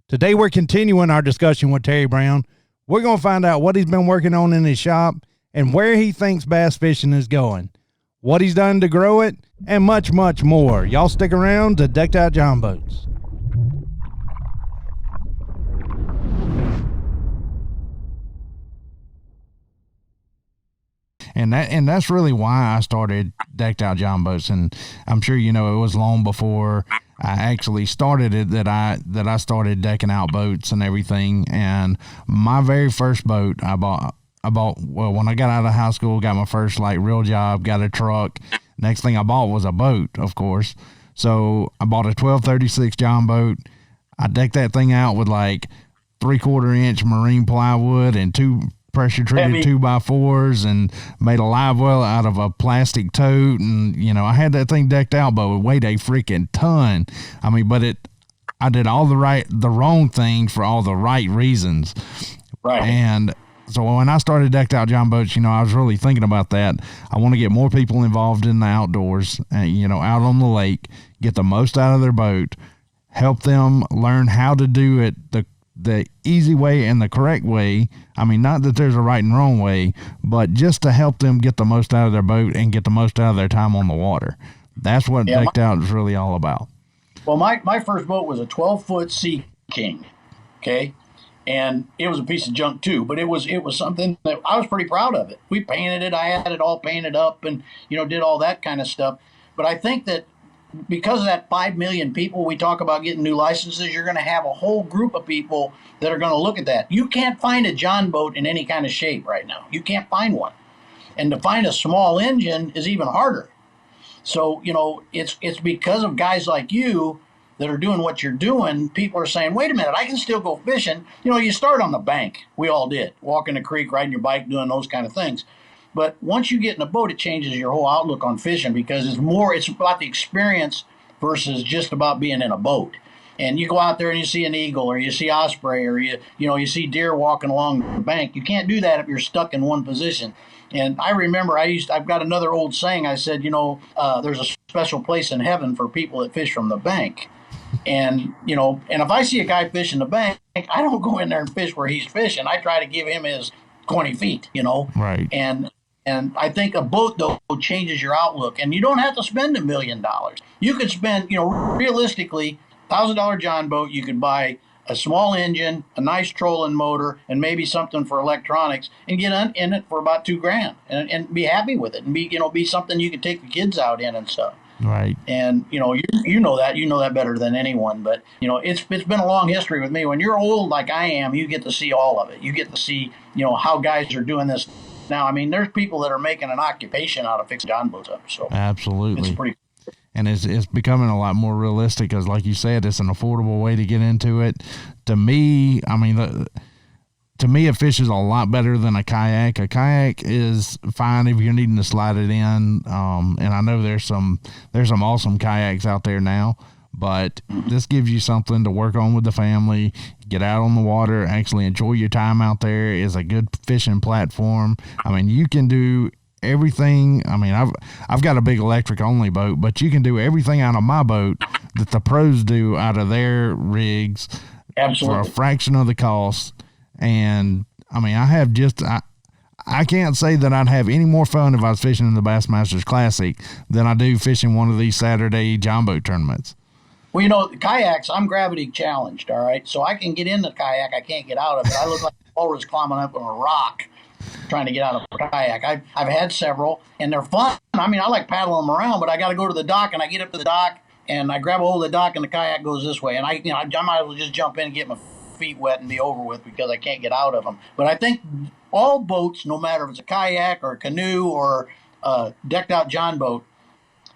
Today we're continuing our discussion with Terry Brown. We're going to find out what he's been working on in his shop and where he thinks bass fishing is going, what he's done to grow it, and much, much more. Y'all stick around to Decked Out Jon Boats. And that's really why I started Decked Out Jon Boats. And I'm sure you know it was long before I actually started it that I started decking out boats and everything. And my very first boat I bought well, when I got out of high school, got my first like real job, got a truck. Next thing I bought was a boat, of course. So I bought a 1236 John boat. I decked that thing out with like 3/4 inch marine plywood and 2 pressure treated 2x4s and made a live well out of a plastic tote. And, you know, I had that thing decked out, but it weighed a freaking ton. I mean, but I did all the wrong things for all the right reasons. Right. And so when I started Decked Out Jon Boats, you know, I was really thinking about that. I want to get more people involved in the outdoors, you know, out on the lake, get the most out of their boat, help them learn how to do it the easy way and the correct way. I mean, not that there's a right and wrong way, but just to help them get the most out of their boat and get the most out of their time on the water. That's what Decked Out is really all about. Well, my first boat was a 12-foot Sea King, okay? And it was a piece of junk too, but it was something that I was pretty proud of it. We painted it. I had it all painted up and, you know, did all that kind of stuff. But I think that because of that 5 million people we talk about getting new licenses, you're going to have a whole group of people that are going to look at that. You can't find a John boat in any kind of shape right now. You can't find one. And to find a small engine is even harder. So, you know, it's because of guys like you that are doing what you're doing. People are saying, wait a minute, I can still go fishing. You know, you start on the bank. We all did. Walking the creek, riding your bike, doing those kind of things. But once you get in a boat, it changes your whole outlook on fishing because it's about the experience versus just about being in a boat. And you go out there and you see an eagle or you see osprey or you see deer walking along the bank. You can't do that if you're stuck in one position. And I remember I've got another old saying. I said, you know, there's a special place in heaven for people that fish from the bank. And, you know, and if I see a guy fishing the bank, I don't go in there and fish where he's fishing. I try to give him his 20 feet, you know. Right. And I think a boat, though, changes your outlook. And you don't have to spend $1 million. You could spend, you know, realistically, $1,000 John boat, you could buy a small engine, a nice trolling motor, and maybe something for electronics, and get in it for about $2,000 and be happy with it and be something you could take the kids out in and stuff. Right. And, you know, you know that better than anyone. But, you know, it's been a long history with me. When you're old like I am, you get to see all of it. You get to see, you know, how guys are doing this now. I mean, there's people that are making an occupation out of fixing John boats up. So absolutely. It's pretty. And it's becoming a lot more realistic because, like you said, it's an affordable way to get into it. To me, I mean, it fishes a lot better than a kayak. A kayak is fine if you're needing to slide it in. And I know there's some awesome kayaks out there now, but this gives you something to work on with the family, get out on the water, actually enjoy your time out there. Is a good fishing platform. I mean, you can do everything. I mean, I've got a big electric only boat, but you can do everything out of my boat that the pros do out of their rigs. Absolutely. For a fraction of the cost. And I mean, I can't say that I'd have any more fun if I was fishing in the Bassmasters Classic than I do fishing one of these Saturday John boat tournaments. Well, you know, the kayaks, I'm gravity challenged, all right? So I can get in the kayak, I can't get out of it. I look like a walrus climbing up on a rock trying to get out of a kayak. I've had several, and they're fun. I mean, I like paddling them around, but I got to go to the dock, and I get up to the dock, and I grab a hold of the dock, and the kayak goes this way. And I might as well just jump in and get my feet wet and be over with because I can't get out of them. But I think all boats, no matter if it's a kayak or a canoe or a decked out John boat,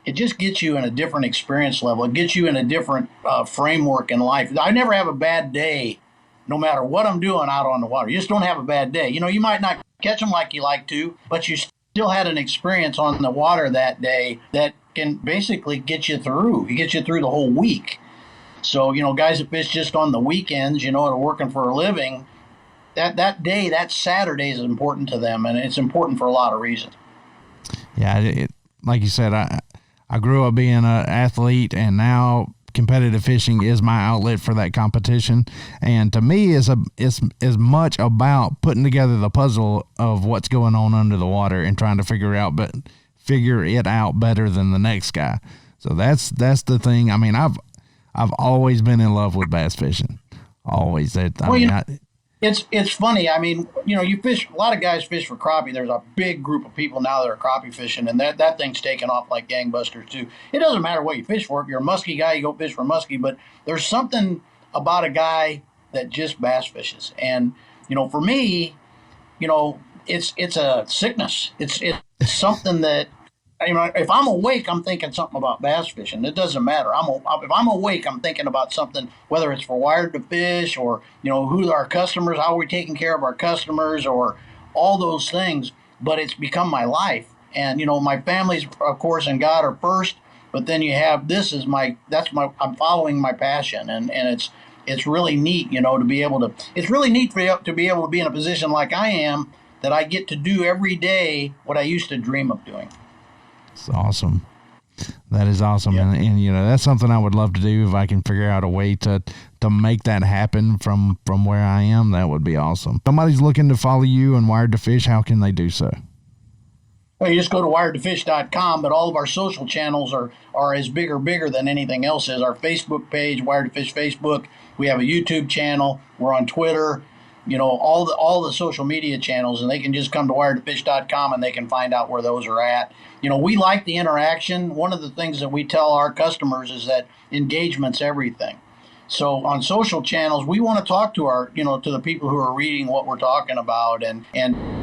it just gets you in a different experience level. It gets you in a different framework in life. I never have a bad day, no matter what I'm doing out on the water. You just don't have a bad day. You know, you might not catch them like you like to, but you still had an experience on the water that day that can basically get you through. It gets you through the whole week. So, you know, guys that fish just on the weekends, you know, are working for a living, that day, that Saturday is important to them, and it's important for a lot of reasons. Yeah, like you said, I grew up being an athlete, and now competitive fishing is my outlet for that competition, and to me is much about putting together the puzzle of what's going on under the water and trying to figure it out better than the next guy. So that's the thing. I mean, I've always been in love with bass fishing. Always. It's funny. I mean, you fish. A lot of guys fish for crappie. There's a big group of people now that are crappie fishing, and that thing's taken off like gangbusters too. It doesn't matter what you fish for. If you're a muskie guy, you go fish for muskie. But there's something about a guy that just bass fishes, and for me, it's a sickness. It's something that. If I'm awake, I'm thinking something about bass fishing. It doesn't matter. If I'm awake, I'm thinking about something, whether it's for wired to fish or, who are our customers, how are we taking care of our customers, or all those things. But it's become my life. And, my family's, of course, and God are first. But then you have, I'm following my passion. And it's really neat, to be able to, it's really neat for you to be able to be in a position like I am, that I get to do every day what I used to dream of doing. It's awesome. That is awesome. Yeah. And that's something I would love to do if I can figure out a way to make that happen from where I am. That would be awesome. Somebody's looking to follow you and Wired to Fish. How can they do so? Well, you just go to wiredtofish.com, but all of our social channels are as bigger than anything else is. Our Facebook page, Wired to Fish Facebook. We have a YouTube channel. We're on Twitter. All the social media channels, and they can just come to wiredtofish.com and they can find out where those are at. We like the interaction. One of the things that we tell our customers is that engagement's everything. So on social channels, we want to talk to to the people who are reading what we're talking about, and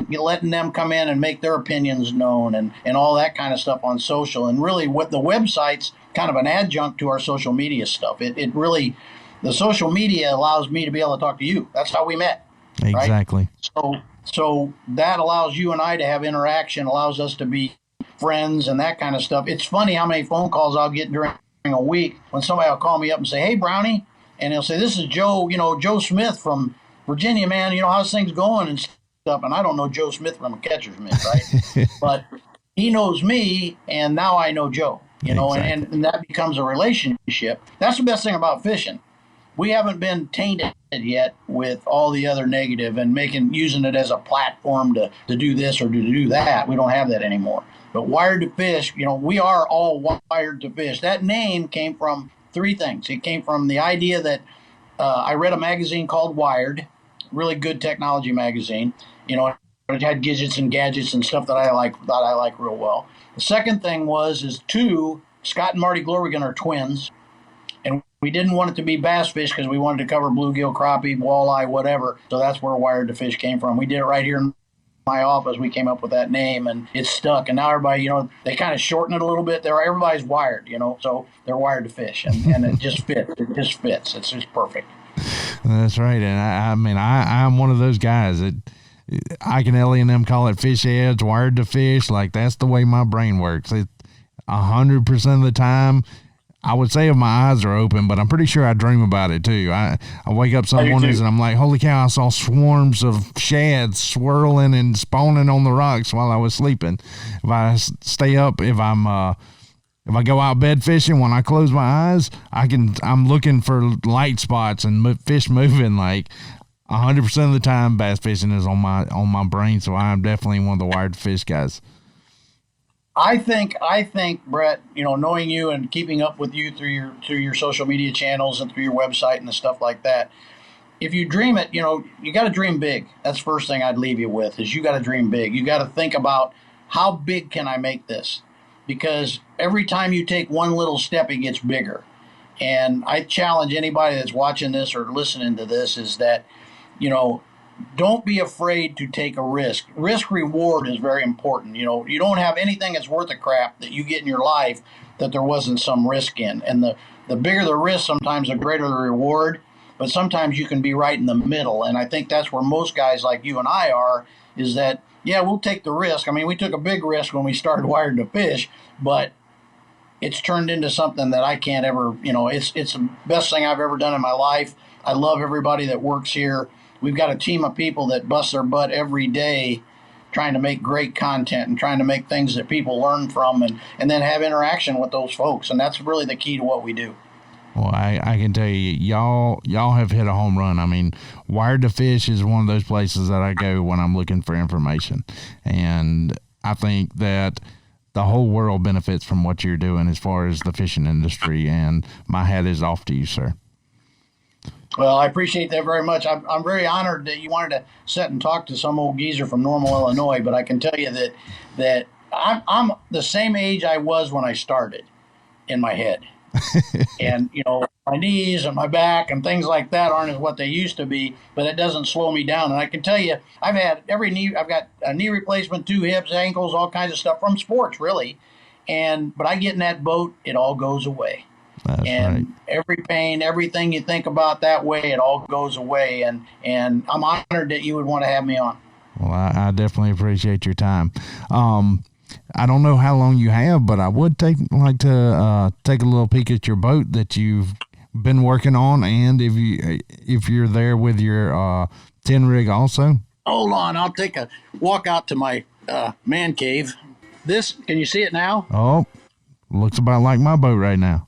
letting them come in and make their opinions known, and all that kind of stuff on social. And really, what the website's kind of an adjunct to our social media stuff. It really, the social media allows me to be able to talk to you. That's how we met. Exactly. Right? So that allows you and I to have interaction, allows us to be friends and that kind of stuff. It's funny how many phone calls I'll get during a week when somebody will call me up and say, "Hey, Brownie," and they'll say, "This is Joe, Joe Smith from Virginia, man. How's things going and stuff." And I don't know Joe Smith from a catcher's mitt, right? But he knows me, and now I know Joe. Exactly. And that becomes a relationship. That's the best thing about fishing. We haven't been tainted yet with all the other negative and using it as a platform to do this or to do that. We don't have that anymore. But Wired to Fish, we are all wired to fish. That name came from three things. It came from the idea that I read a magazine called Wired, really good technology magazine. It had gadgets and stuff that I like real well. The second thing is Scott and Marty Glorvigan are twins. And we didn't want it to be bass fish because we wanted to cover bluegill, crappie, walleye, whatever. So that's where Wired to Fish came from. We did it right here in my office. We came up with that name, and it's stuck. And now everybody, they kind of shorten it a little bit. Everybody's wired, so they're wired to fish, and it just fits. It just fits. It's just perfect. That's right. And I'm one of those guys that I can Ellie and them call it fish heads, wired to fish. Like, that's the way my brain works. 100% of the time, I would say if my eyes are open, but I'm pretty sure I dream about it too. I wake up some mornings and I'm like, holy cow, I saw swarms of shads swirling and spawning on the rocks while I was sleeping. If I stay up, if I go out bed fishing, when I close my eyes, I'm looking for light spots and fish moving. Like 100% of the time, bass fishing is on my brain. So I'm definitely one of the wired fish guys. I think, Brett, knowing you and keeping up with you through your social media channels and through your website and the stuff like that, if you dream it, you got to dream big. That's the first thing I'd leave you with, is you got to dream big. You got to think about, how big can I make this? Because every time you take one little step, it gets bigger. And I challenge anybody that's watching this or listening to this is that, don't be afraid to take a risk. Risk reward is very important. You don't have anything that's worth a crap that you get in your life that there wasn't some risk in. And the bigger the risk, sometimes the greater the reward. But sometimes you can be right in the middle. And I think that's where most guys like you and I are, is that, yeah, we'll take the risk. I mean, we took a big risk when we started Wired to Fish, but it's turned into something that I can't ever, it's the best thing I've ever done in my life. I love everybody that works here. We've got a team of people that bust their butt every day trying to make great content and trying to make things that people learn from, and then have interaction with those folks. And that's really the key to what we do. Well, I can tell you, y'all have hit a home run. I mean, Wired to Fish is one of those places that I go when I'm looking for information, and I think that the whole world benefits from what you're doing as far as the fishing industry. And my hat is off to you, sir. Well, I appreciate that very much. I'm very honored that you wanted to sit and talk to some old geezer from Normal, Illinois. But I can tell you that I'm the same age I was when I started in my head. And, my knees and my back and things like that aren't as what they used to be, but it doesn't slow me down. And I can tell you, I've got a knee replacement, 2 hips, ankles, all kinds of stuff from sports, really. But I get in that boat, it all goes away. That's right. Every pain, everything you think about that way, it all goes away. And I'm honored that you would want to have me on. Well, I definitely appreciate your time. I don't know how long you have, but I would like to take a little peek at your boat that you've been working on, and if you're there with your 10 rig also. Hold on, I'll take a walk out to my man cave. Can you see it now? Oh, looks about like my boat right now.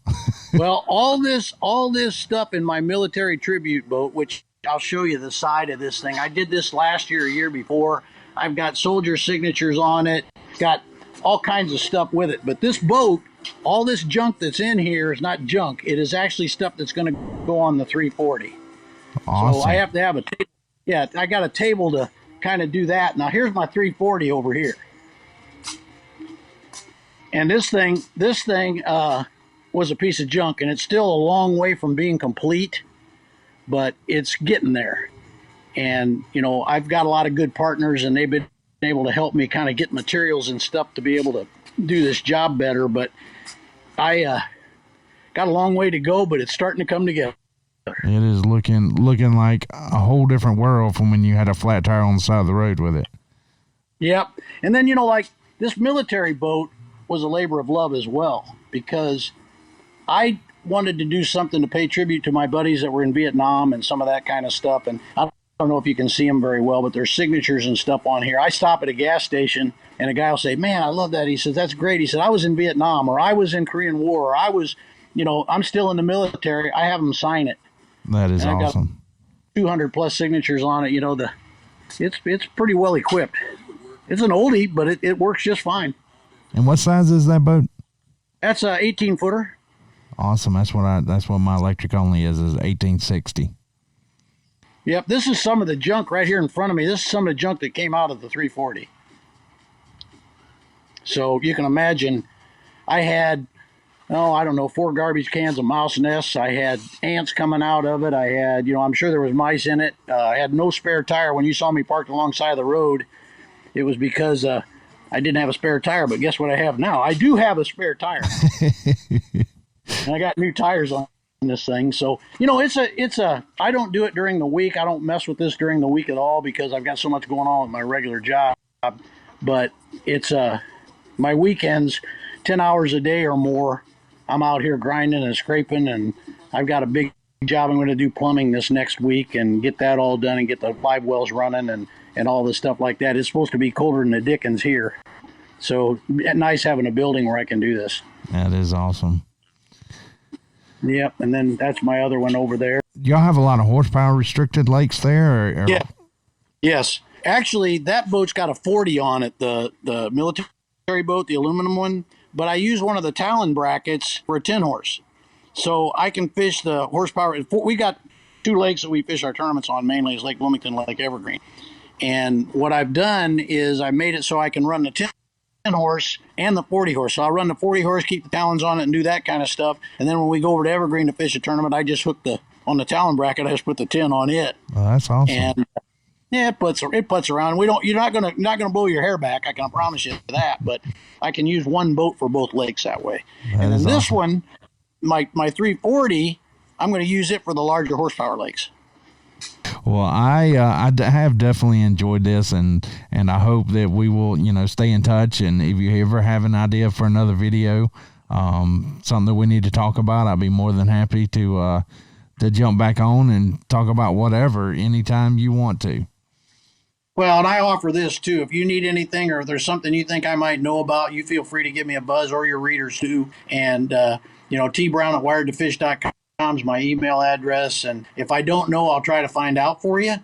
Well, all this stuff in my military tribute boat, which I'll show you the side of this thing. I did this last year, a year before. I've got soldier signatures on it, got all kinds of stuff with it. But this boat, all this junk that's in here is not junk. It is actually stuff that's going to go on the 340. Awesome. So I have to have a table. Yeah, I got a table to kind of do that. Now here's my 340 over here. And this thing was a piece of junk, and it's still a long way from being complete, but it's getting there. And, I've got a lot of good partners, and they've been able to help me kind of get materials and stuff to be able to do this job better. But I got a long way to go, but it's starting to come together. It is looking like a whole different world from when you had a flat tire on the side of the road with it. Yep. And then, like this military boat was a labor of love as well, because I wanted to do something to pay tribute to my buddies that were in Vietnam and some of that kind of stuff. And I don't know if you can see them very well, but there's signatures and stuff on here. I stop at a gas station and a guy will say, "Man, I love that." He says, "That's great." He said, "I was in Vietnam, or I was in Korean War, or I was, I'm still in the military." I have them sign it. That is awesome. 200 plus signatures on it. It's pretty well equipped. It's an oldie, but it works just fine. And what size is that boat? That's a 18 footer. Awesome. That's what my electric only is 1860. Yep. This is some of the junk right here in front of me. This is some of the junk that came out of the 340. So you can imagine I had, I don't know, 4 garbage cans of mouse nests. I had ants coming out of it. I had, I'm sure there was mice in it. I had no spare tire. When you saw me parked alongside of the road, it was because I didn't have a spare tire. But guess what I have now? I do have a spare tire. And I got new tires on this thing. So, I don't do it during the week. I don't mess with this during the week at all because I've got so much going on with my regular job. But it's my weekends, 10 hours a day or more, I'm out here grinding and scraping, and I've got a big job. I'm going to do plumbing this next week and get that all done and get the 5 wells running and all this stuff like that. It's supposed to be colder than the dickens here. So nice having a building where I can do this. That is awesome. Yep, and then that's my other one over there. Y'all have a lot of horsepower restricted lakes there? Or? Yeah. Yes. Actually, that boat's got a 40 on it, the military boat, the aluminum one. But I use one of the Talon brackets for a 10 horse. So I can fish the horsepower. We got 2 lakes that we fish our tournaments on mainly, is Lake Bloomington, Lake Evergreen. And what I've done is I made it so I can run the 10 horse and the 40 horse. So I'll run the 40 horse, keep the Talons on it, and do that kind of stuff. And then when we go over to Evergreen to fish a tournament, I just hook on the Talon bracket, I just put the 10 on it. Oh, that's awesome. And yeah, it puts around. You're not gonna blow your hair back. I can promise you that. But I can use one boat for both lakes that way. And then this one, my 340, I'm going to use it for the larger horsepower lakes. Well, I have definitely enjoyed this, and I hope that we will, stay in touch. And if you ever have an idea for another video, something that we need to talk about, I'd be more than happy to jump back on and talk about whatever anytime you want to. Well, and I offer this too. If you need anything, or if there's something you think I might know about, you feel free to give me a buzz, or your readers too. And T Brown at wiredtofish.com. my email address. And if I don't know, I'll try to find out for you.